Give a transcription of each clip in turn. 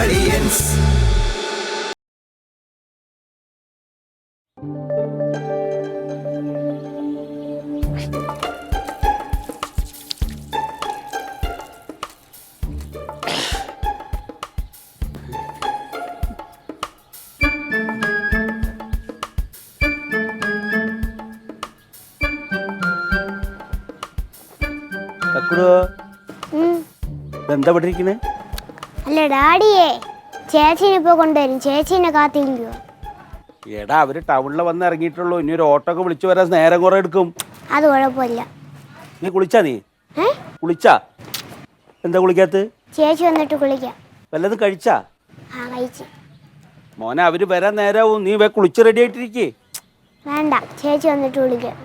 Aliens. എന്താ പഠിക്കണേ? അല്ല ഡാഡിയേ, ചേച്ചീനിപ്പോ കൊണ്ടുവരും, ചേച്ചീനെ കാത്തിരിക്കുവോ? എടാ അവര് ടൗണിൽ വന്ന് ഇറങ്ങിയിട്ടുള്ളൂ, ഇനി ഒരു ഓട്ടോ ഒക്കെ വിളിച്ചു വരാൻ നേരം കുറെ എടുക്കും. അത് കുഴപ്പമില്ല. നീ കുളിച്ചാ? കുളിച്ചാ? എന്താ കുളിക്കാത്ത? ചേച്ചി വന്നിട്ട് കുളിക്കാം. വല്ലതും കഴിച്ചാ? ആ കഴിച്ചു. മോനെ അവര് വരാൻ നേരവും, നീ കുളിച്ച് റെഡി ആയിട്ടിരിക്കേ. വേണ്ട, ചേച്ചി വന്നിട്ട് കുളിക്കാം.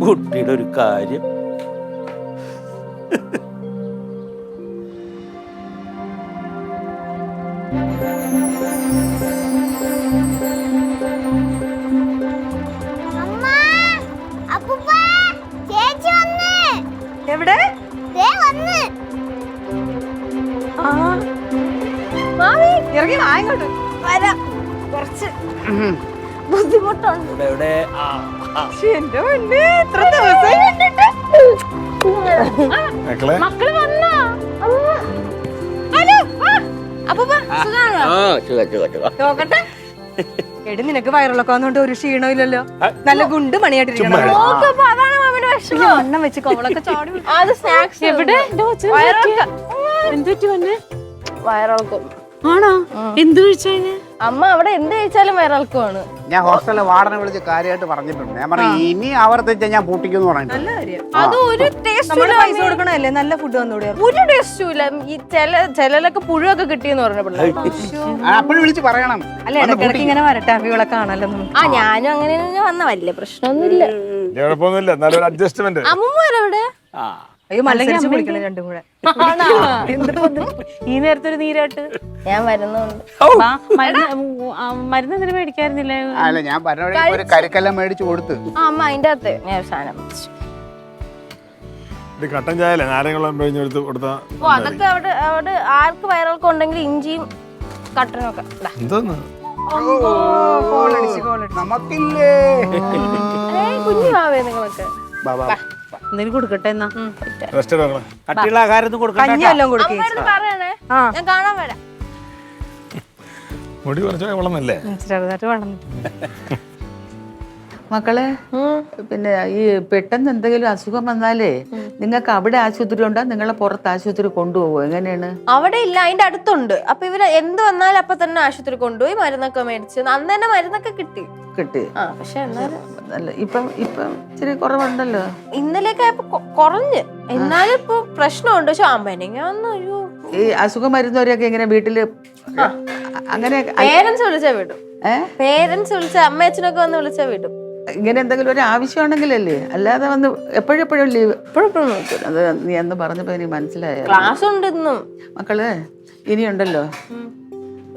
കുട്ടിയുടെ ഒരു കാര്യം. എവിടെ മാമി ഇറങ്ങി വാങ്ങോട്ട് വരാം. കുറച്ച് ബുദ്ധിമുട്ടുണ്ട്. എന്റെ മുന്നേ എത്ര ദിവസമായി കണ്ടിട്ട്. മക്കള് വന്നോ? ഹലോ നോക്കട്ടെ. എടി നിനക്ക് വയറിളക്കം വന്നോണ്ട് ഒരു ക്ഷീണവും ഇല്ലല്ലോ, നല്ല ഗുണ്ട് മണിയായിട്ടിരിക്കണം. എണ്ണം വെച്ച് കോളൊക്കെ ചാടി. അത് സ്നാക്സ് എവിടെ? വയറിളക്കം ആണോ? എന്ത് കഴിച്ചു? അമ്മ അവിടെ എന്ത് കഴിച്ചാലും വയറിളക്കമാണ്. ഞാൻ ഹോസ്റ്റലിലെ വാർഡനെ വിളിച്ച് കാര്യമായിട്ട് പറഞ്ഞിട്ടുണ്ട്. ഞാൻ പറഞ്ഞു ഇനി ആവർത്തിച്ചാൽ ഞാൻ പൂട്ടിക്കുന്നു പറഞ്ഞു. നല്ല കാര്യം. അത് ഒരു ടേസ്റ്റ് പൈസ കൊടുക്കണല്ലേ, നല്ല ഫുഡ് വന്നൂടെ? ഒരു ടേസ്റ്റും ഇല്ല. ഈ ചിലലൊക്കെ പുഴുവൊക്കെ കിട്ടിയെന്ന് പറഞ്ഞപ്പോൾ അപ്പോഴും വിളിച്ച് പറയണം. അല്ല ഇടയ്ക്കിടയ്ക്ക് ഇങ്ങനെ വരട്ടെ, അവികളൊക്കെ കാണല്ലോ. ആ ഞാനും അങ്ങനെ വന്ന വലിയ പ്രശ്നമൊന്നുമില്ല. അമ്മൂമ്മ വരവിടെ? അയ്യോ മത്സരിച്ച് വിളിക്കണം രണ്ടും കൂടെ. ഈ നേരത്തെ ഒരു നീരാട്ട് ഞാൻ വരുന്നുണ്ട്. മരുന്ന് എന്തിനു മേടിക്കായിരുന്നില്ല? അല്ല ഞാൻ പറഞ്ഞ ഒരു കരിക്കെല്ലാം മേടിച്ചു കൊടുത്ത്. അമ്മ അതിന്റെ അകത്ത് ഞാൻ സാധനം കട്ടൻ ചായ നാരങ്ങളും പിഴിഞ്ഞെടുത്ത് കൊടുത്താ. ഓ അതൊക്കെ അവിടെ അവിടെ ആർക്ക് വയറൊക്കെ ഉണ്ടെങ്കിൽ ഇഞ്ചിയും കട്ടനൊക്കെ നമുക്കില്ലേ കുഞ്ഞു ആവേ നിങ്ങളൊക്കെ. എന്തെങ്കിലും കൊടുക്കട്ടെ എന്നാ. കട്ടിയുള്ള ആഹാരം കഞ്ഞിയെല്ലാം കൊടുക്കേ. പറയണേ, ഞാൻ കാണാൻ വരാം. മുടി കുറച്ച് വളർന്നല്ലേ? ചെറുതായിട്ട് വളർന്നു. മക്കളെ, പിന്നെ ഈ പെട്ടെന്ന് എന്തെങ്കിലും അസുഖം വന്നാലേ നിങ്ങൾക്ക് അവിടെ ആശുപത്രി ഉണ്ടോ, നിങ്ങളെ പുറത്ത് ആശുപത്രി കൊണ്ടുപോകുമോ? എങ്ങനെയാണ്? അവിടെ ഇല്ല, അതിന്റെ അടുത്തുണ്ട്. അപ്പൊ ഇവര് എന്ത് വന്നാലും അപ്പൊ തന്നെ ആശുപത്രി കൊണ്ടുപോയി മരുന്നൊക്കെ മേടിച്ച് അന്ന് തന്നെ മരുന്നൊക്കെ കിട്ടി. പക്ഷെ ഇപ്പം ഇച്ചിരി കുറവുണ്ടല്ലോ. ഇന്നലെയൊക്കെ കുറഞ്ഞ്, എന്നാലും ഇപ്പൊ പ്രശ്നമുണ്ട്. പക്ഷെ അയ്യോ ഈ അസുഖം മരുന്നവരെയൊക്കെ എങ്ങനെ വീട്ടില് അങ്ങനെ പേരൻസ് വിളിച്ചാ വിടും. പേരൻസ് വിളിച്ച അമ്മയച്ഛനൊക്കെ വന്ന് വിളിച്ചാ വിടും. ഇങ്ങനെ എന്തെങ്കിലും ഒരു ആവശ്യമുണ്ടെങ്കിലല്ലേ, അല്ലാതെ വന്ന് എപ്പോഴും ലീവ് അത് നീ എന്ന് പറഞ്ഞപ്പോ എനിക്ക് മനസ്സിലായ. ക്ലാസ് ഉണ്ട് ഇന്നും. മക്കള് ഇനിയുണ്ടല്ലോ,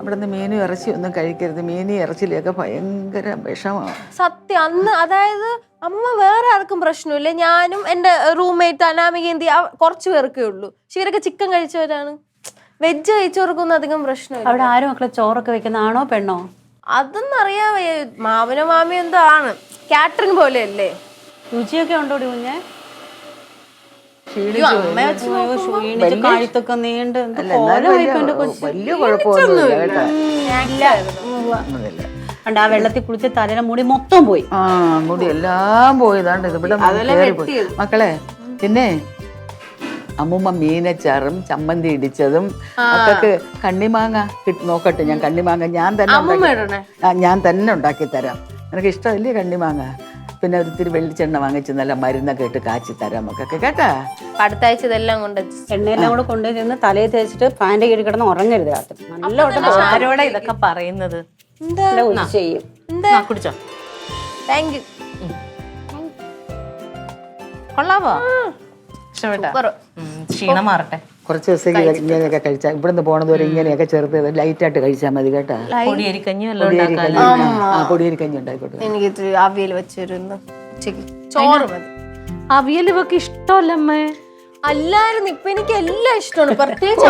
അവിടെ നിന്ന് മീനും ഇറച്ചി ഒന്നും കഴിക്കരുത്. മീനും ഇറച്ചിലൊക്കെ ഭയങ്കര വിഷമാണ് സത്യം. അന്ന് അതായത് അമ്മ വേറെ ആർക്കും പ്രശ്നമില്ല, ഞാനും എന്റെ റൂംമേറ്റ് അനാമിക എന്തി കുറച്ചു പേർക്കേ ഉള്ളൂ. പക്ഷെ ഇവരൊക്കെ ചിക്കൻ കഴിച്ചവരാണ്. വെജ് കഴിച്ചവർക്കൊന്നും അധികം പ്രശ്നമില്ല. അവിടെ ആരും മക്കളെ ചോറൊക്കെ വെക്കുന്ന ആണോ പെണ്ണോ? അതൊന്നും അറിയാവേ. മാമനോ മാമിയോ എന്തോ ആണ്, കാറ്ററിംഗ് പോലെ അല്ലേ. രുചിയൊക്കെ ഉണ്ടോ കുഞ്ഞെ? കഴുത്തൊക്കെ നീണ്ട് വലിയ കുഴപ്പമൊന്നുമില്ല. ആ വെള്ളത്തിൽ കുളിച്ച് തലേനെ മുടി മൊത്തം പോയി. മുടി എല്ലാം പോയതാണ്ട് ഇവിടെ പോയി. മക്കളെ, പിന്നെ അമ്മൂമ്മ മീനച്ചാറും ചമ്മന്തി ഇടിച്ചതും ഒക്കെ കണ്ണിമാങ്ങ നോക്കട്ടെ. ഞാൻ കണ്ണിമാങ്ങ ഞാൻ തന്നെ ഉണ്ടാക്കി തരാം. നിനക്ക് ഇഷ്ടമല്ലേ കണ്ണിമാങ്ങ? പിന്നെ ഒരിത്തിരി വെള്ളിച്ചെണ്ണ വാങ്ങിച്ച് നല്ല മരുന്നൊക്കെ ഇട്ട് കാച്ചി തരാം മക്കൊക്കെ, കേട്ടാ? അടുത്ത ആഴ്ച ഇതെല്ലാം കൊണ്ട് എണ്ണയെല്ലാം കൂടെ കൊണ്ടുപോയി ചെന്ന് തലയിൽ തേച്ചിട്ട് ഫാൻ്റെ കീഴിൽ കിടന്ന് ഉറങ്ങരുത് രാത്രി. നല്ല ആരോടെ ഇതൊക്കെ പറയുന്നത്? കുടിച്ചോ? Thank you. കൊള്ളാവോ? ക്ഷീണം മാറട്ടെ. കുറച്ച് ദിവസത്തേക്ക് ഇങ്ങനെയൊക്കെ കഴിച്ചാൽ ഇവിടുന്ന് പോണതുവരെ ഇങ്ങനെയൊക്കെ ചെറുത് ലൈറ്റായിട്ട് കഴിച്ചാൽ മതി, കേട്ടാ? പൊടിയരിക്കഞ്ഞി ഉണ്ടായിക്കോട്ടെ. എനിക്ക് അവിയൽ വെച്ചിരുന്നു ചോറ് മതി. അവിയൽ ഇവക്ക് ഇഷ്ടമല്ലമ്മേ. അല്ലായിരുന്നു. ഇപ്പൊ എനിക്ക് എല്ലാം ഇഷ്ടമാണ്. പ്രത്യേകിച്ച്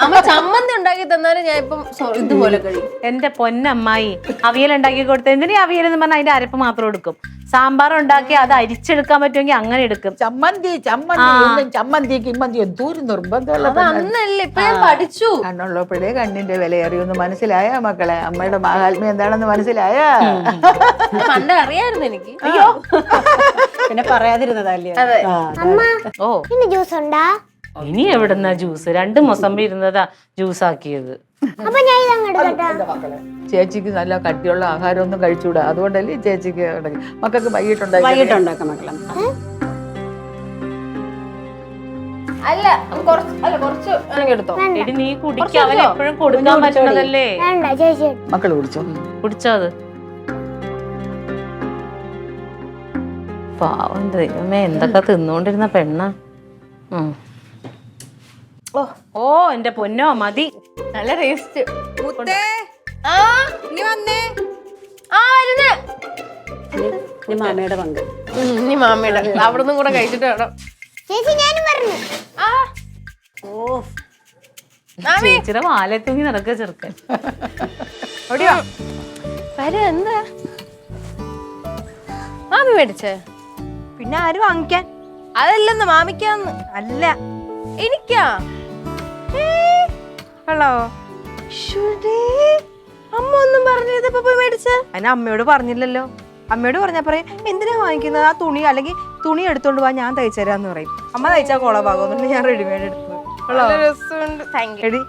അമ്മ ചമ്മന്തി ഉണ്ടാക്കി തന്നാലും ഞാൻ ഇപ്പം ഇതുപോലെ കഴിയും. എന്റെ പൊന്നമ്മായി അവിയൽ ഉണ്ടാക്കി കൊടുത്ത എന്തിനാ അവിയൽ എന്ന് പറഞ്ഞാൽ അതിന്റെ അരപ്പ് മാത്രം എടുക്കും. സാമ്പാർ ഉണ്ടാക്കി അത് അരിച്ചെടുക്കാൻ പറ്റുമെങ്കിൽ അങ്ങനെ എടുക്കും. ചമ്മന്തി ചമ്മന്തി കിമ്മന്തി എന്തോരം നിർബന്ധമുള്ള അന്നല്ലേ ഇപ്പൊ ഞാൻ പഠിച്ചു. കണ്ണുള്ളപ്പോഴേ കണ്ണിന്റെ വില അറിയുമെന്ന് മനസ്സിലായ മക്കളെ? അമ്മയുടെ മഹാത്മ്യം എന്താണെന്ന് മനസ്സിലായ? പണ്ട് അറിയായിരുന്നു എനിക്ക്. അയ്യോ പിന്നെ പറയാതിരുന്നതല്ലേ. ഓ ജ്യൂസ് ഉണ്ടാ? ഇനി എവിടുന്ന ജ്യൂസ്? 2 മൊസമ്പി ഇരുന്നതാ ജ്യൂസ് ആക്കിയത്. അപ്പൊ ഞാൻ ഇതങ്ങോട്ട് ചേച്ചിക്ക് നല്ല കട്ടിയുള്ള ആഹാരമൊന്നും കഴിച്ചുകൂടാ, അതുകൊണ്ടല്ലേ ചേച്ചിക്ക് മക്കൾക്ക് വൈകിട്ടുണ്ടാക്കി. വൈകിട്ടുണ്ടാക്കാം മക്കളെ. കുറച്ച് എടുത്തോ. എടി നീ കുടിക്കുക, അവൻ എപ്പോഴും കൊടുക്കാൻ പറ്റണതല്ലേ. വേണ്ട ചേച്ചി. മക്കള് കുടിച്ചോ? കുടിച്ചോ അത്? പാവം ദൈവമേ, എന്തൊക്കെ തിന്നോണ്ടിരുന്ന പെണ്ണ. ഓ എന്റെ പൊന്നോ മതി. നല്ല ടേസ്റ്റ്. മാമയുടെ പങ്ക്. ഇനി മാമയുടെ അവിടെ നിന്നും കൂടെ കഴിച്ചിട്ട് വേണം. ചേച്ചി ഞാനും പറഞ്ഞു. ചേച്ചിയുടെ വാലെ തൂങ്ങി നടക്കുക ചെറുക്കൻ. എന്താ മാമി മേടിച്ചേ? പിന്നെ ആര് വാങ്ങിക്കാൻ? അതല്ലെന്ന് മാമിക്കാന്ന്. അല്ല എനിക്കാ. ഹലോ, അമ്മ ഒന്നും പറഞ്ഞത് ഇപ്പൊ പോയി മേടിച്ച? അതിന് അമ്മയോട് പറഞ്ഞില്ലല്ലോ. അമ്മയോട് പറഞ്ഞാ പറയും എന്തിനാ വാങ്ങിക്കുന്നത്, ആ തുണി അല്ലെങ്കിൽ തുണി എടുത്തോണ്ട് പോവാൻ ഞാൻ തയ്ച്ചു തരാന്ന് പറയും. അമ്മ തയ്ച്ചാ കോളഭാഗം ഞാൻ റെഡിമെയ്ഡ് എടുത്തു. എടി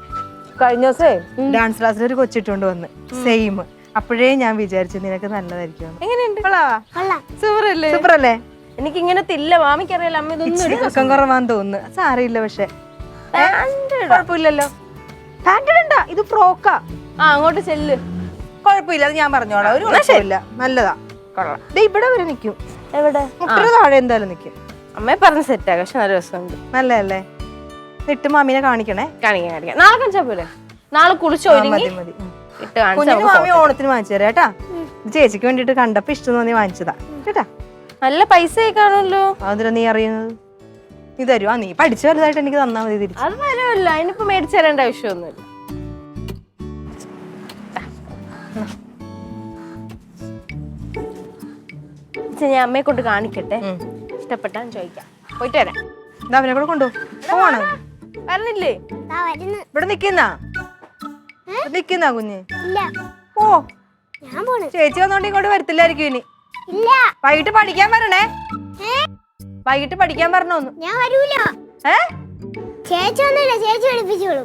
കഴിഞ്ഞ ദിവസേ ഡാൻസ് ക്ലാസ്സിൽ ഒരു കൊച്ചിട്ടോണ്ട് വന്ന് സെയിം. അപ്പോഴേ ഞാൻ വിചാരിച്ചു നിനക്ക് നല്ലതായിരിക്കും. എങ്ങനെയുണ്ട്? സൂപ്പറല്ലേ? സൂപ്പറല്ലേ? എനിക്ക് ഇങ്ങനത്തെ ഇല്ല. മാമിക്കറിയാലോ അമ്മ ഇതൊന്നും ഇറക്കം കുറവാന്ന് തോന്നുന്നു. സാരമില്ല, പക്ഷെ കുഴപ്പമില്ലല്ലോ. പാൻറ് ഇണ്ട, ഇത് ഫ്രോക്കാ. അങ്ങോട്ട് ചെല്ല്. കുഴപ്പമില്ല, അത് ഞാൻ പറഞ്ഞോളാം. ഒരു കുഴപ്പമില്ല, നല്ലതാ. കൊള്ളാം. ഇവിടെ വരെ നിക്കും. എവിടെ? മുട്ടയുടെ താഴെ എന്തായാലും നിക്കും. അമ്മയെ പറഞ്ഞ് സെറ്റാക്കാം. പക്ഷെ നല്ല രസമുണ്ട്. നല്ലതല്ലേ? ഇട്ട് മാമിനെ കാണിക്കണേ. കാണിക്കാം. നാളെ കാണിച്ചാ പോലെ. നാളെ കുളിച്ചോ? മതി മതി. കുഞ്ഞിന് മാമി ഓണത്തിന് വാങ്ങിച്ചു തരാം കേട്ടാ. ചേച്ചിക്ക് വേണ്ടിട്ട് കണ്ടപ്പോ ഇഷ്ടം തോന്നി വാങ്ങിച്ചതാ കേട്ടാ. നല്ല പൈസ കാണുമല്ലോ. അതിനാ നീ അറിയുന്നത്? നീ തരുവാ? നീ പഠിച്ച വലുതായിട്ട് എനിക്ക് തന്നാ മതി തിരിച്ചു. അത് തരമല്ല, അതിനിപ്പോ മേടിച്ചു തരേണ്ട ആവശ്യമൊന്നുമില്ല. ഞാൻ അമ്മയെ കൊണ്ട് കാണിക്കട്ടെ. ഇഷ്ടപ്പെട്ടാ ചോദിക്കാം. പോയിട്ട് വരാം. ഇതാ അവനെ കൂടെ കൊണ്ടുപോകണം. പറഞ്ഞില്ലേ ഇവിടെ നിക്കുന്ന കുഞ്ഞ്? ഇല്ല. ഓ ഞാൻ പോണു. ചേച്ചി വന്നോണ്ട് ഇങ്ങോട്ട് വരത്തില്ലായിരിക്കും ഇനി. ഇല്ല. വൈകിട്ട് പഠിക്കാൻ വരണേ. വൈകിട്ട് പഠിക്കാൻ പറഞ്ഞോന്നു. ഞാൻ വരൂല. ചേച്ചി ഒന്നുമില്ല, ചേച്ചി പഠിപ്പിച്ചോളൂ.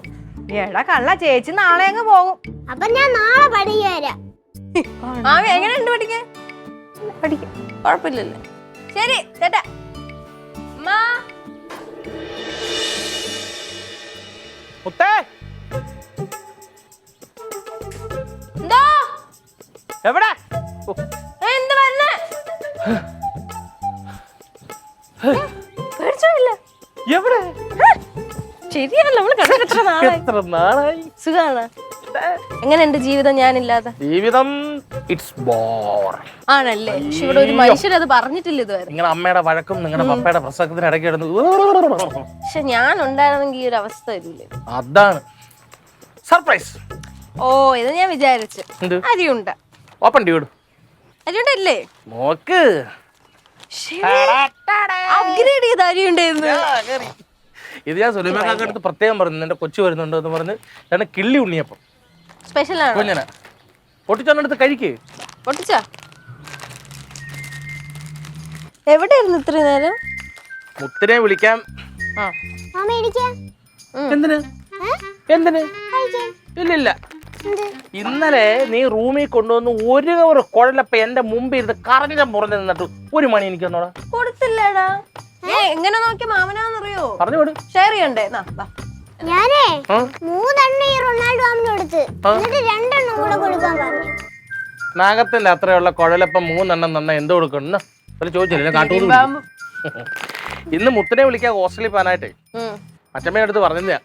എടാ കള്ള, ചേച്ചി നാളെ അങ്ങ് പോകും. അപ്പൊ ഞാൻ നാളെ പഠിക്കാൻ വരാം. മാമി എങ്ങനെയുണ്ട് പഠിക്കാൻ? പഠിക്കാം, കുഴപ്പമില്ലല്ലോ. ശരി ചേട്ടാ. മുത്തേ, എന്തോ എവിടെ? എന്ത് പറഞ്ഞേ? പേടിച്ചില്ല. എവിടെ? ശരിയല്ല, നമ്മള് കണ്ടിട്ട് എത്ര നാളായി. സുഖാണ്. എങ്ങനെയുണ്ട് ജീവിതം ഞാനില്ലാതെ? ജീവിതം ഇറ്റ്സ് ബോർ ആണല്ലേ? പക്ഷെ ഇവിടെ ഒരു മനുഷ്യരത് പറഞ്ഞിട്ടില്ല ഇതുവരെ. നിങ്ങളുടെ അമ്മയുടെ വഴക്കും നിങ്ങളുടെ പപ്പയുടെ പ്രസംഗത്തിന് ഇടയ്ക്ക് കിടന്നു. പക്ഷെ ഞാൻ ഉണ്ടായിരുന്നെങ്കിൽ ഈ ഒരു അവസ്ഥ വരില്ലേ. അതാണ് സർപ്രൈസ്. ഓ, ഇത് ഞാൻ വിചാരിച്ചു. അരിയുണ്ട. Open dude. അരിയുണ്ടല്ലേ? നോക്ക്. അപ്ഗ്രേഡ് ചെയ്ത് അരിയുണ്ടായിരുന്നു. ഇത് ഞാൻ സുലൈമാക്കാക്ക് അടുത്ത് പ്രത്യേകം പറഞ്ഞു, എന്റെ കൊച്ചു വരുന്നുണ്ടോ എന്ന് പറഞ്ഞ്. ഞാൻ കിള്ളി ഉണ്ണിയപ്പം സ്പെഷ്യലാണ്. കുഞ്ഞനെ പൊട്ടിച്ചെടുത്ത് കഴിക്ക്. പൊട്ടിച്ചാ? എവിടെയായിരുന്നു ഇത്രയും നേരം? മുത്തിനെ വിളിക്കാം. മാമ എനിക്ക് എന്തിന്? ഇല്ലില്ല. ഇന്നലെ നീ റൂമിൽ കൊണ്ടുവന്ന് ഒരു കവർ കുഴലപ്പ എന്റെ മുമ്പിൽ ഇരുന്ന് കറഞ്ഞ മുറഞ്ഞു നിന്നിട്ട് 1 മണി എനിക്ക് തന്നോടാ. കൊടുത്തില്ലടാ. എങ്ങനെ നോക്കിയ മാമനാന്നറിയോ? പറഞ്ഞു വിടും. ഷെയർ ചെയ്യണ്ടേ? ഞാനേ 3 ഈ റൊണാൾഡോ മാമിന് കൊടുത്ത്, എന്നിട്ട് 2 കൂടെ കൊടുക്കാൻ പറഞ്ഞു. നാഗത്തിന്റെ അത്രയുള്ള കുഴലപ്പം 3 തന്ന എന്ത് കൊടുക്കണം ചോദിച്ചില്ല. കാട്ടൂർ ഇന്ന് മുത്തിനെ വിളിക്കാൻ ഹോസ്റ്റലിൽ പോകാനായിട്ടേ അച്ഛമ്മയുടെ അടുത്ത് പറഞ്ഞില്ല.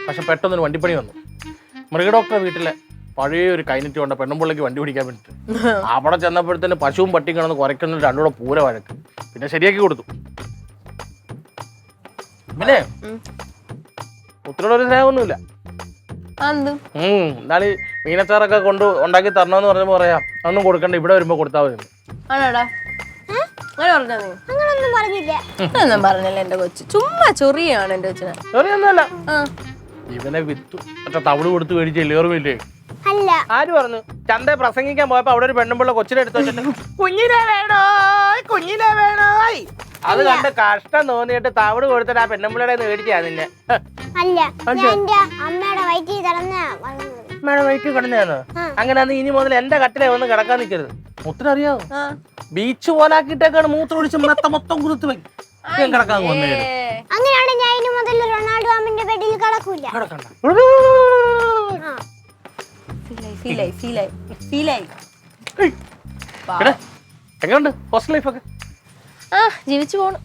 പക്ഷെ പെട്ടെന്നൊരു വണ്ടിപ്പണി വന്നു. മൃഗഡോക്ടറെ വീട്ടിലെ പഴയ ഒരു കൈനറ്റ് കൊണ്ട് പെണ്ണുമ്പിള്ളക്ക് വണ്ടി പിടിക്കാൻ വേണ്ടിട്ട് അവിടെ ചെന്നപ്പോഴത്തേന് പശുവും പട്ടിയും കിടന്ന് കുറയ്ക്കുന്ന 2 കൂടെ പൂര വഴക്ക്. പിന്നെ ശരിയാക്കി കൊടുത്തു. പിന്നെ മുത്തിനോട് ഒരു സ്നേഹമൊന്നുമില്ല. എന്ത് എന്നാല് മീനച്ചാറൊക്കെ കൊണ്ട് ഉണ്ടാക്കി തരണമെന്ന് പറഞ്ഞപ്പോ പറയാം അതൊന്നും കൊടുക്കണ്ട, ഇവിടെ വരുമ്പോ കൊടുത്താൽ മതി. ആണോടാ അങ്ങനെ പറഞ്ഞാ നീ? അങ്ങനൊന്നും പറഞ്ഞില്ല. ഒന്നും പറഞ്ഞില്ല എന്റെ കൊച്ചു, ചുമ്മാ ചൊറിയാണ് എന്റെ കൊച്ചിനെ. ചെറിയൊന്നുമല്ല, ആ ഇവനെ വിത്തു മറ്റേ തവിട് കൊടുത്ത് മേടിച്ചില്ലേ ഓർമ്മയില്ലേ? അല്ല. ആര് പറഞ്ഞു? ചന്ത പ്രസംഗിക്കാൻ പോയപ്പോ അവിടെ ഒരു പെണ്ണുമ്പിള്ള കൊച്ചിനെ എടുത്ത് വെച്ചിട്ട് കുഞ്ഞിനെ വേണോ കുഞ്ഞിനെ വേണോ അത് കണ്ട് കഷ്ടം തോന്നിയിട്ട് തവിട് കൊടുത്തിട്ട് ആ പെണ്ണുമ്പിള്ളയുടെ മേടിച്ചാ നിന്നെ. അല്ല, ഞാൻ എന്റെ അമ്മയുടെ വയറ്റിൽ കിടന്ന അമ്മയുടെ വയറ്റിൽ കിടന്നതാണ്. അങ്ങനെ അന്ന് ഇനി മുതൽ എന്റെ കട്ടിലെ വന്ന് കിടക്കാൻ നിൽക്കരുത്. മുത്തിനറിയാവോ, ബീച്ച് പോലാക്കിയിട്ടൊക്കെയാണ് മൂത്രം ഒഴിച്ച് മൊത്തം കുറുത്ത് വയ്ക്കും കിടക്കാൻ വന്നേ. അങ്ങനെയാണ് ഞാൻ ഇനി മുതൽ റൊണാൾഡോ അമ്മന്റെ ബെഡിൽ കിടക്കൂല. എങ്ങനെയുണ്ട് ഹോസ്റ്റൽ ലൈഫ് ഒക്കെ? ആ ജീവിച്ചു പോണു.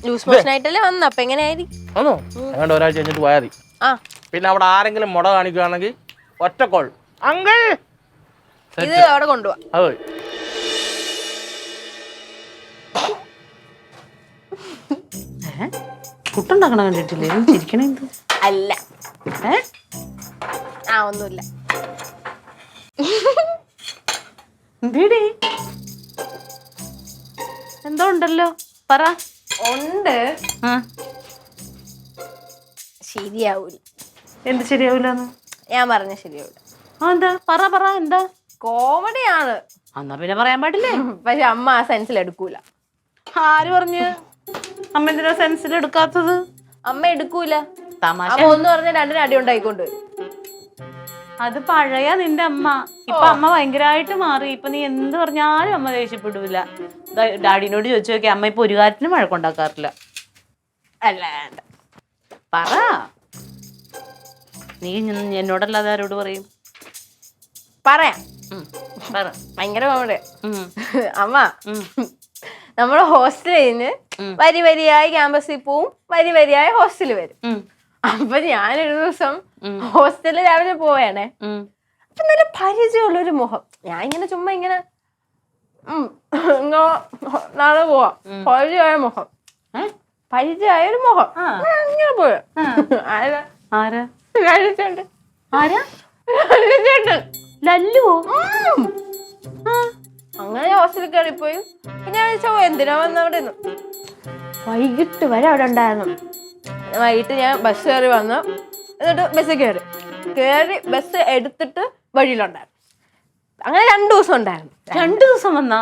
ജ്യൂസ് മോഷൻ ആയിട്ടല്ലേ വന്ന, അപ്പൊ എങ്ങനെയായിരിക്കും? ആണോ? അങ്ങോട്ട് ഒരാഴ്ച കഴിഞ്ഞിട്ട് പോയാൽ മതി. ആ പിന്നെ അവിടെ ആരെങ്കിലും മുട കാണിക്കുകയാണെങ്കിൽ ഒറ്റ കോൾ അങ്കിൾ ഇത് അവിടെ കൊണ്ടുപോവാ. അതെ. പുട്ടുണ്ടാക്കണ കണ്ടിട്ടില്ലേ? ചിരിക്കണ എന്ത്? അല്ല ആ ഒന്നുമില്ല. എന്തേടി എന്തോ ഉണ്ടല്ലോ, പറ. ഉണ്ട്, ആ ശരിയാവൂല. എന്ത് ശരിയാവൂലെന്ന്? ഞാൻ പറഞ്ഞ ശരിയാവൂല. ആ എന്താ? പറ എന്താ? കോമഡിയാണ്. എന്നാ പിന്നെ പറയാൻ പാടില്ലേ? പക്ഷെ അമ്മ ആ സെൻസിൽ എടുക്കൂല. ആര് പറഞ്ഞു അമ്മ എന്തിനാ സെൻസിൽ എടുക്കാത്തത്? അമ്മ എടുക്കൂല. തമാശ. അമ്മ ഒന്ന് പറഞ്ഞ രണ്ടിനും അടി ഉണ്ടായിക്കൊണ്ട് വരും. അത് പഴയ നിന്റെ അമ്മ. ഇപ്പൊ അമ്മ ഭയങ്കരമായിട്ട് മാറി. ഇപ്പൊ നീ എന്ത് പറഞ്ഞാലും അമ്മ ദേഷ്യപ്പെടൂല. ഡാഡിനോട് ചോദിച്ചു നോക്കി, അമ്മ ഇപ്പൊ ഒരു കാര്യത്തിനും വഴക്കുണ്ടാക്കാറില്ല. അല്ല വേണ്ട, പറ. നീ എന്നോടല്ലാതെ ആരോട് പറയും? പറയാം. പറ. ഭയങ്കര കോമഡി. അമ്മ നമ്മള് ഹോസ്റ്റലിൽ നിന്ന് വരിയായി ക്യാമ്പസിൽ പോവും, വരിയായി ഹോസ്റ്റലിൽ വരും. അപ്പൊ ഞാനൊരു ദിവസം ഹോസ്റ്റലിൽ രാവിലെ പോവേണേ. അപ്പൊ നല്ല പരിചയമുള്ളൊരു മുഖം. ഞാൻ ഇങ്ങനെ ചുമ്മാ ഇങ്ങനെ നാളെ പോവാം, പരിചയമായ മുഖം, പരിചയമായ ഒരു മുഖം. ഇങ്ങനെ പോയ ആരാ? അങ്ങനെ ഹോസ്റ്റലിൽ കയറിപ്പോയി. ഞാൻ ചോദിച്ചോ എന്തിനാ വന്നവിടെ നിന്ന്. വൈകിട്ട് വരെ അവിടെ ഉണ്ടായിരുന്നു. വൈകിട്ട് ഞാൻ ബസ് കയറി വന്നു. എന്നിട്ട് ബസ്സിൽ കയറി ബസ് എടുത്തിട്ട് വഴിയിലുണ്ടായിരുന്നു. അങ്ങനെ 2 ദിവസം ഉണ്ടായിരുന്നു. 2 ദിവസം വന്നാ?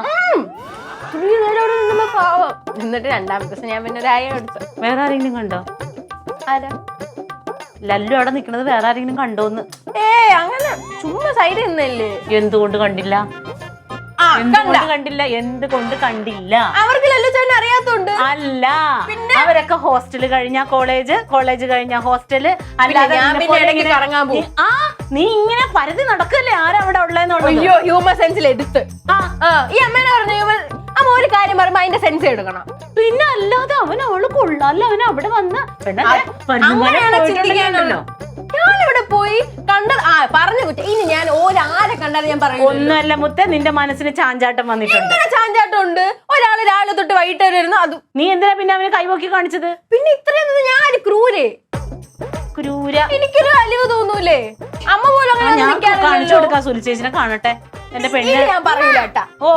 പാവം. എന്നിട്ട് 2ാമത്തെ ദിവസം ഞാൻ പിന്നെ ഒരായ എടുത്തു. വേറെ ആരെങ്കിലും കണ്ടോ? ആരാ? ലല്ലു അവിടെ നിക്കണത് വേറെ ആരെങ്കിലും കണ്ടോന്ന്? അങ്ങനെ ചുമ്മാ സൈഡിൽ നിന്നല്ലേ. എന്തുകൊണ്ട് കണ്ടില്ല? എന്തുകൊണ്ട് കണ്ടില്ല? അവർക്ക് ലല്ലു ചേട്ടനെ അറിയാത്തോണ്ട് അല്ല, അവരൊക്കെ ഹോസ്റ്റല് കഴിഞ്ഞ കോളേജ് കഴിഞ്ഞ ഹോസ്റ്റല്. അല്ലാതെ കറങ്ങാൻ പോകും. നീ ഇങ്ങനെ പരതി നടക്കല്ലേ ആരവിടെ ഉള്ളതെന്നുള്ളത്? അയ്യോ, ഹ്യൂമൻ സെൻസിൽ എടുത്ത്. ഈ അമ്മേനെ പറഞ്ഞു അമ്മ ഒരു കാര്യം പറയുമ്പോ അതിന്റെ സെൻസ് എടുക്കണം. പിന്നെ അല്ലാതെ അവള് കൊള്ളാല്ല, അവൻ അവിടെ വന്ന് ചിന്തിക്കാനല്ലോ. ഞാനിവിടെ പോയി കണ്ടത് പറഞ്ഞു കുറ്റം. ഇനി ഞാൻ ഒരാരെ കണ്ടാലും ഞാൻ പറയും ഒന്നുമല്ല മുത്തേ, നിന്റെ മനസ്സിന് ചാഞ്ചാട്ടം വന്നിട്ടുണ്ട്. ചാഞ്ചാട്ടം ഉണ്ട്. ഒരാള് രാവിലെ തൊട്ട് വൈകിട്ട് വരെ വരുന്നു. അത് നീ എന്തിനാ പിന്നെ അവനെ കൈപോക്കി കാണിച്ചത്? പിന്നെ ഇത്രയൊന്നും ഞാൻ ക്രൂര. എനിക്കൊരു അലിവ് തോന്നൂലേ? അമ്മ പോലും കാണിച്ചു കൊടുക്കാ. സുലി ചേച്ചിനെ കാണട്ടെ എന്റെ പെണ്ണ്. ഞാൻ പറയൂല കേട്ടാ. ഓ,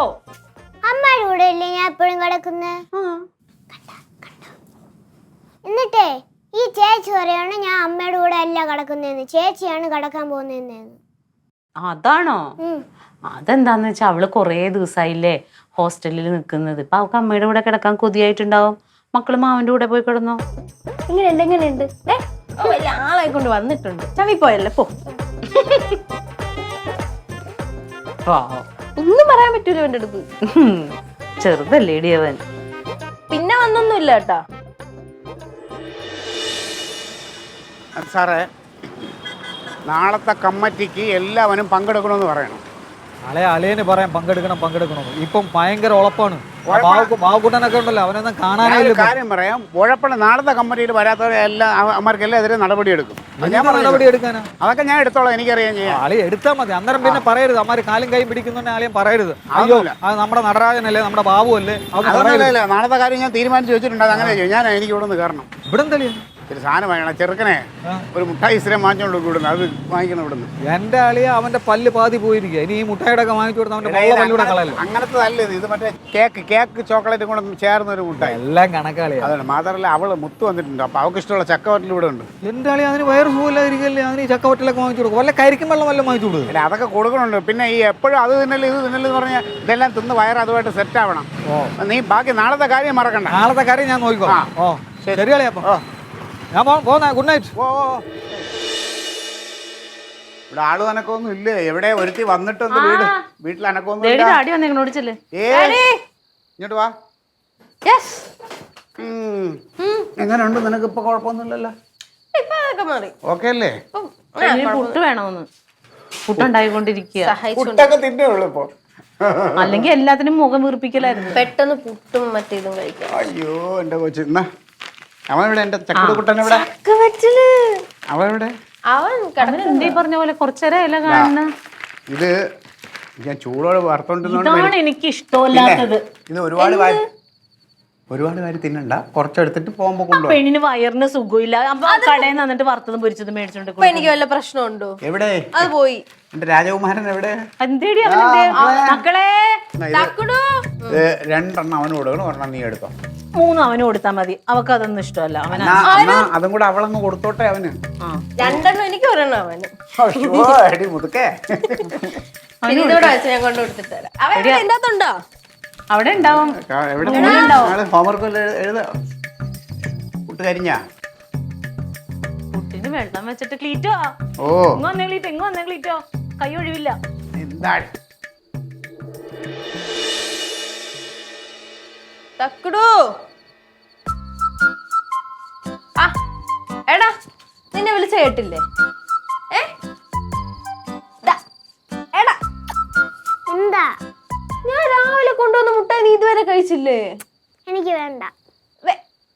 അമ്മയുടെ കൂടെ അല്ലേ ഞാൻ എപ്പോഴും കിടക്കുന്നേ. എന്നിട്ടേ ഈ ചേച്ചി പറയാണ് ഞാൻ അമ്മയുടെ കൂടെ അല്ല കിടക്കുന്നതെന്ന്, ചേച്ചിയാണ് കിടക്കാൻ പോകുന്നതെന്ന്. അതാണോ? അതെന്താന്ന് വെച്ചാ അവള് കൊറേ ദിവസമായില്ലേ ഹോസ്റ്റലിൽ നിക്കുന്നത്. ഇപ്പൊ അവൾക്ക് അമ്മയുടെ കൂടെ കിടക്കാൻ കൊതിയായിട്ടുണ്ടാവും. മക്കള് മാവന്റെ കൂടെ പോയി കിടന്നോ. എങ്ങനെയുണ്ട്? വലിയ ആളെ കൊണ്ട് വന്നിട്ടുണ്ട്. ചവിപ്പോയല്ലേ പോ. ഒന്നും പറയാൻ പറ്റൂല എന്റെ അടുത്ത്. ചെറുതല്ലേടി അവൻ. പിന്നെ വന്നൊന്നുമില്ല കേട്ടാ. സാറേ, നാളത്തെ കമ്മിറ്റിക്ക് എല്ലാവരും പങ്കെടുക്കണമെന്ന് പറയണം. അളിയന് പറയാൻ പങ്കെടുക്കണം ഇപ്പം ഭയങ്കര ഉളപ്പാണ്. ബാബുക്കുട്ടനൊക്കെ ഉണ്ടല്ലോ, അവനൊന്നും കാണാനേ ഇല്ല. കാര്യം പറയാം, ഉഴപ്പണ നാളത്തെ കമ്പനിയിൽ വരാത്തവരെ എല്ലാം അമ്മമാർക്കെല്ലാം എതിരെ നടപടി എടുക്കും. നടപടി എടുക്കാനാ? അതൊക്കെ ഞാൻ എടുത്തോളാം, എനിക്കറിയാം ചെയ്യാം. ആളി എടുത്താൽ മതി. അന്നേരം പിന്നെ പറയരുത് അമ്മമാര് കാലും കൈ പിടിക്കുന്ന ആളെയും പറയരുത്. അയ്യോ അത് നമ്മുടെ നടരാജനല്ലേ, നമ്മുടെ ബാബു അല്ലേ. അതൊന്നുമില്ല, നാളത്തെ കാര്യം ഞാൻ തീരുമാനിച്ച് വെച്ചിട്ടുണ്ട്. അത് അങ്ങനെ ചെയ്യും. ഞാൻ എനിക്ക് ഇവിടെ നിന്ന് കയറണം. ഇവിടെ എന്താ ഒരു സാധനം വാങ്ങണം. ചെറുക്കനെ ഒരു മുട്ടായി സ്ഥിരം വാങ്ങിച്ചോണ്ട് വിടുന്നു, അത് വാങ്ങിക്കണം ഇവിടുന്ന്. എന്റെ ആളിയ അവന്റെ പല്ല് പാതി പോയിരിക്കുക. ഇനി ഈ മുട്ടായിയുടെ ഒക്കെ വാങ്ങിച്ചു കൊടുത്താൽ അവന്റെ പല്ലൂടെ കളയല്ലോ. അങ്ങനത്തെ അല്ല ഇത്, മറ്റേ കേക്ക് ചോക്ലേറ്റും കൂടെ ചേർന്ന ഒരു മുട്ടായി. എല്ലാം കണക്കാളിയാ. അതാണ് മാത്രമല്ല, അവള് മുത്ത് വന്നിട്ടുണ്ട്. അപ്പൊ അവൾക്ക് ഇഷ്ടമുള്ള ചക്കവറ്റൽ ഇവിടെ ഉണ്ട്. എന്റെ ആളി അതിന് വയറ് സുഖമില്ലാതിരിക്കല്ലേ, അതിന് ഈ ചക്കവറ്റലൊക്കെ വാങ്ങിച്ചു കൊടുക്കും. വല്ല കരിക്കും വെള്ളം വല്ല വാങ്ങിച്ചു കൊടുക്കും. അല്ല, അതൊക്കെ കൊടുക്കണുണ്ട്. പിന്നെ ഈ എപ്പോഴും അത് തിന്നല് ഇത് തിന്നല് എന്ന് പറഞ്ഞാൽ ഇതെല്ലാം തിന്ന് വയറ് അതുമായിട്ട് സെറ്റ് ആവണം. നീ ബാക്കി നാളത്തെ കാര്യം മറക്കണ്ട. നാളത്തെ കാര്യം ഞാൻ നോക്കിക്കോളാം. ഓ ശരി കളിയാ. ഞാൻ പോന്നാ. Good night. ഇവിടെ ആളും അനക്കൊന്നും ഇല്ലേ? എവിടെ ഒരുത്തി വന്നിട്ടൊന്ന് വീട്ടിൽ അനക്കൊന്നും ഡാഡി വന്നേക്കണോട് ചെല്ലേ. ഇങ്ങോട്ട് വാ. എങ്ങനെയുണ്ട് നിനക്ക്? ഇപ്പൊ കുഴപ്പമൊന്നുമില്ലല്ലോ? ഓക്കെ അല്ലേ? പുട്ട് വേണമെന്ന് പുട്ടുണ്ടായിക്കൊണ്ടിരിക്കുക. പുട്ടൊക്കെ തിന്നേ ഉള്ളു ഇപ്പൊ. അല്ലെങ്കിൽ എല്ലാത്തിനും മുഖം വീർപ്പിക്കലായിരുന്നു. പെട്ടെന്ന് പുട്ടും മറ്റേതും കഴിക്കാം. അയ്യോ എന്റെ കൊച്ചു. എന്നാ അവൻ ഇവിടെ, എന്റെ ചക്കുടുക്കുട്ടൻ ഇവിടെ. അവൻ ഇവിടെ. അവൻ എന്തേ പറഞ്ഞ പോലെ കുറച്ചേരം ഇല കാണുന്ന. ഇത് ഞാൻ ചൂടോടെ വറുത്തോണ്ടിരുന്നോണ്ട് ഇതാണ് എനിക്ക് ഇഷ്ടമല്ലാത്തത്. ഇത് ഒരുപാട് വാരി തിന്നണ്ട, കുറച്ചെടുത്തിട്ട് പോകുമ്പോ കൊണ്ടുപോകും. പെണ്ണിന് വയറിന് സുഖമില്ല. അപ്പൊ കടയിൽ നിന്നിട്ട് വറുത്തതും പൊരിച്ചതും മേടിച്ചോണ്ട് ഇപ്പൊ എനിക്ക് വല്ല പ്രശ്നമുണ്ടോ? എവിടെ അത് പോയി. എന്റെ രാജകുമാരൻ എവിടെ? എന്തേടി അവനെന്തേ? മക്കളെ രണ്ടെണ്ണം അവന് കൊടുക്കണം, ഒരെണ്ണം നീ എടുത്തോ. 3 അവന് കൊടുത്താൽ മതി. അവക്ക് അതൊന്നും ഇഷ്ടമല്ല. അവന് അതും കൂടെ അവളങ്ങ് കൊടുത്തോട്ടെ അവന്. 2 എനിക്ക് 1 അവന്. അടി മുതുക്കേ. ഇതോടെ വെച്ച് ഞാൻ കൊണ്ട് കൊടുത്തിട്ട് തരാം. അവൻ എന്താത്തുണ്ടോ? അവിടെ ഉണ്ടാവും. ഹോംവർക്ക് എഴുതാ. കൂട്ടുകരിഞ്ഞാ കുട്ടിന് വെള്ളം വെച്ചിട്ട് ക്ലീറ്റോ. ഓ ഇങ്ങ് വന്നേ ക്ലീറ്റോ. കൈ ഒഴിവില്ല. എന്താണ് തക്കുടു. ആ എടാ, നിന്നെ വിളിച്ച കേട്ടില്ലേ? എടാ എന്താ? ഞാൻ രാവിലെ കൊണ്ടുവന്ന മുട്ടായി നീ ഇതുവരെ കഴിച്ചില്ലേ? എനിക്ക് വേണ്ട.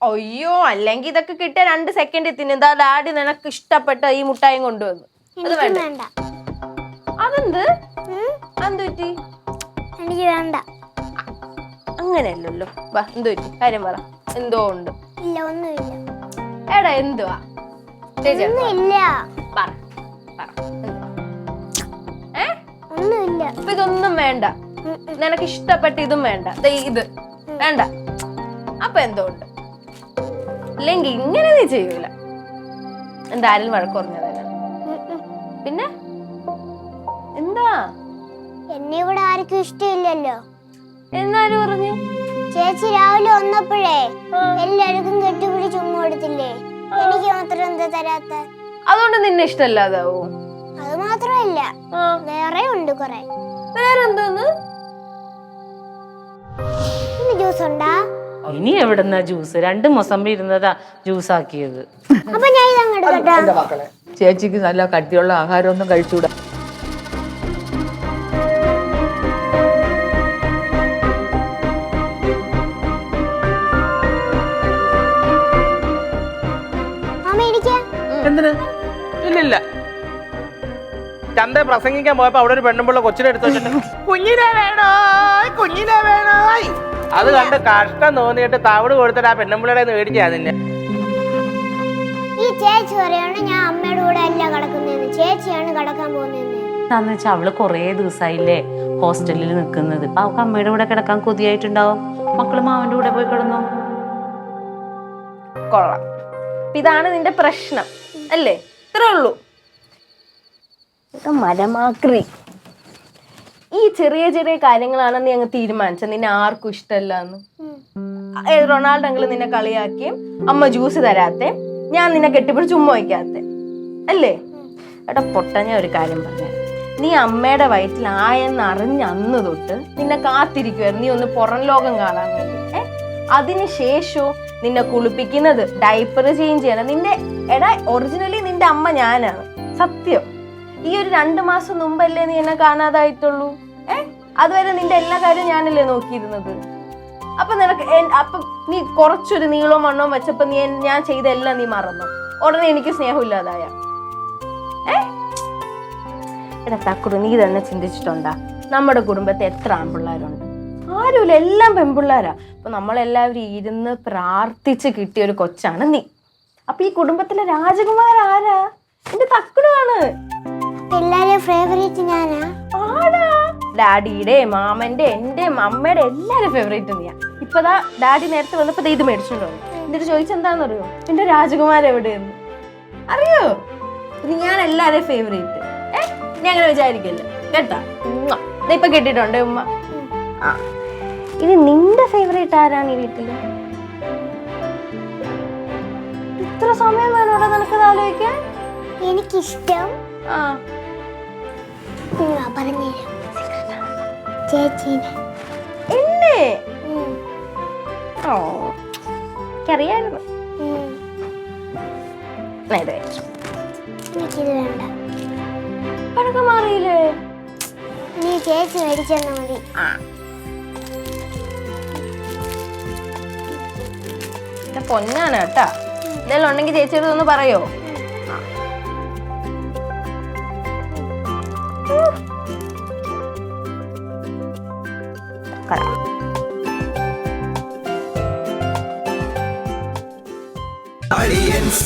അയ്യോ, അല്ലെങ്കിൽ ഇതൊക്കെ കിട്ടിയ 2 സെക്കൻഡിൽ തിന്നെന്താ. ഡാഡി നിനക്ക് ഇഷ്ടപ്പെട്ട ഈ മുട്ടായും കൊണ്ടുവന്നു. അത് വേണ്ട. അതെന്ത് എന്ത് പറ്റി? എനിക്ക് വേണ്ട. അങ്ങനെയല്ലല്ലോ. വാ, എന്ത് പറ്റി? കാര്യം പറ. എന്തോ ഉണ്ട്. ഇല്ല, ഒന്നുമില്ല. എടാ എന്തുവാ? ഒന്നുമില്ല. ഒന്നുമില്ല. അപ്പൊ ഇതൊന്നും വേണ്ട. നിനക്ക് ഇഷ്ടപ്പെട്ട ഇതും വേണ്ട. ഇത് വേണ്ട. അപ്പൊ എന്തോ ഉണ്ട്. ഇല്ലെങ്കിൽ ഇങ്ങനെ നീ ചെയ്യൂല. എന്തായാലും വഴക്ക് പറഞ്ഞതല്ല. പിന്നെ എന്താ? എന്നെ ഇവിടെ ആർക്കും ഇഷ്ടമില്ലല്ലോ. എന്നാലും പറഞ്ഞു. ചേച്ചി രാവിലെ വന്നപ്പോഴേ എല്ലാവർക്കും കെട്ടിപ്പിടിച്ച് ഉമ്മ കൊടുത്തില്ലേ? എനിക്ക് മാത്രം എന്താ തരാത്ത? അതുകൊണ്ട് നിന്നെ ഇഷ്ടമല്ലാതാവോ? അത് മാത്രമല്ല, വേറെ ഉണ്ട് കുറെ. വേറെന്തോന്ന്? ജ്യൂസ് ഉണ്ടാ? ഇനി എവിടുന്ന ജ്യൂസ്? 2 മൊസമ്പി ഇരുന്നതാ ജ്യൂസ് ആക്കിയത്. അപ്പൊ ഞാൻ ഇതങ്ങോട്ട് ചേച്ചിക്ക് നല്ല കട്ടിയുള്ള ആഹാരമൊന്നും കഴിച്ചൂടാ. എന്തിന്? ഇല്ലില്ല. ചന്ത പ്രസംഗിക്കാൻ പോയപ്പോ അവിടെ ഒരു പെണ്ണുമ്പുള്ള കൊച്ചിനെ എടുത്തു വെച്ചിട്ട് കുഞ്ഞിനെ വേണോ അത് കണ്ട് കഷ്ടം തോന്നിയിട്ട് തവിട് കൊടുത്തിട്ട് ആ പെണ്ണുമ്പിള്ളയുടെ മേടിച്ചാ നിന്നെ. ഈ ചേച്ചി പറയാണ് ഞാൻ അമ്മയുടെ കൂടെ അല്ല കിടക്കുന്നതെന്ന്. ചേച്ചിയാണ് കിടക്കാൻ പോകുന്നതെന്ന്. എന്താന്ന് വെച്ചാൽ അവള് കൊറേ ദിവസമായില്ലേ ഹോസ്റ്റലിൽ നിൽക്കുന്നത്. ഇപ്പൊ അവൾക്ക് അമ്മയുടെ കൂടെ കിടക്കാൻ കൊതിയായിട്ടുണ്ടാവും. മക്കള് മാവന്റെ കൂടെ പോയി കിടന്നോ. കൊള്ളാം. ഇതാണ് നിന്റെ പ്രശ്നം അല്ലേ? ഇത്രേ ഉള്ളൂ. മരമാക്രി. ഈ ചെറിയ ചെറിയ കാര്യങ്ങളാണ് നീ അങ്ങ് തീരുമാനിച്ച. നിന്നെ ആർക്കും ഇഷ്ടമല്ല എന്ന്. റൊണാൾഡോ അങ്കിൾ നിന്നെ കളിയാക്കിയും അമ്മ ജ്യൂസ് തരാത്തെ, ഞാൻ നിന്നെ കെട്ടിപ്പിടിച്ച് ഉമ്മ വയ്ക്കാത്തെ അല്ലേ? എടാ പൊട്ട, ഞാൻ ഒരു കാര്യം പറഞ്ഞു. നീ അമ്മയുടെ വയറ്റിൽ ആയെന്ന് അറിഞ്ഞ അന്ന് തൊട്ട് നിന്നെ കാത്തിരിക്കുവായിരുന്നു നീ ഒന്ന് പുറം ലോകം കാണാൻ വേണ്ടി. അതിനുശേഷവും നിന്നെ കുളിപ്പിക്കുന്നത്, ഡൈപ്പർ ചേഞ്ച് ചെയ്യണം. നിന്റെ ഒറിജിനലി നിന്റെ അമ്മ ഞാനാണ്. സത്യം. ഈ ഒരു 2 മാസം മുമ്പല്ലേ നീ എന്നെ കാണാതായിട്ടുള്ളൂ. അതുവരെ നിന്റെ എല്ലാ കാര്യവും ഞാനല്ലേ നോക്കിയിരുന്നത്. അപ്പൊ നിനക്ക് അപ്പൊ നീ കുറച്ചൊരു നീളവും വണ്ണവും വെച്ചപ്പോ ഞാൻ ചെയ്തെല്ലാം നീ മറന്നു. ഉടനെ എനിക്ക് സ്നേഹമില്ലാതായ. എടാ തക്കുടു, നീ തന്നെ ചിന്തിച്ചിട്ടുണ്ടാ നമ്മുടെ കുടുംബത്തെ എത്ര ആൺപിള്ളേരുണ്ട്? ആരുമില്ല, എല്ലാം പെൺപിള്ളേരാ. അപ്പൊ നമ്മളെല്ലാവരും ഇരുന്ന് പ്രാർത്ഥിച്ച് കിട്ടിയ ഒരു കൊച്ചാണ് നീ. അപ്പൊ ഈ കുടുംബത്തിലെ രാജകുമാരാരാ? എന്റെ തക്കുടാണ്. എല്ലാരെയും ഫേവറേറ്റ് ഞാനാ. ആടാ, ഡാഡിയുടെ, മാമന്റെ, എന്റെ അമ്മയുടെ എല്ലാരും ഫേവറേറ്റ് നീയാ. ഇപ്പതാ ഡാഡി നേരത്തെ വന്നപ്പോ ഇത് മേടിച്ചോണ്ട് വന്നു. എന്നിട്ട് ചോദിച്ചെന്താന്നറിയോ, എന്റെ രാജകുമാരൻ എവിടെയെന്ന് അറിയോ? ഞാൻ എല്ലാരെയും ഫേവറേറ്റ്. നീ അങ്ങനെ വിചാരിക്കല്ലേ കേട്ടാ. ഇപ്പൊ കേട്ടിട്ടുണ്ടേ ഉമ്മ. ആ, ഇനി നിന്റെ ഫേവറേറ്റ് ആരാണ് ഈ വീട്ടില്? ഇത്ര സമയം വേണോടാ നിനക്കത് ആലോചിക്കാൻ? എനിക്കിഷ്ടം പറഞ്ഞുതരാം, ചേച്ചീനെ. എന്നെ? ഓ, എനിക്കറിയായിരുന്നു. എനിക്കിത് വേണ്ട. പഴക്കം മാറിയില്ലേ? നീ ചേച്ചി മേടിച്ചെന്നാ മതി. പൊന്നാണ് കേട്ടാ. ഇതെല്ലാം ഉണ്ടെങ്കിൽ ചേച്ചിയോട് ഒന്ന് പറയോ? Audience.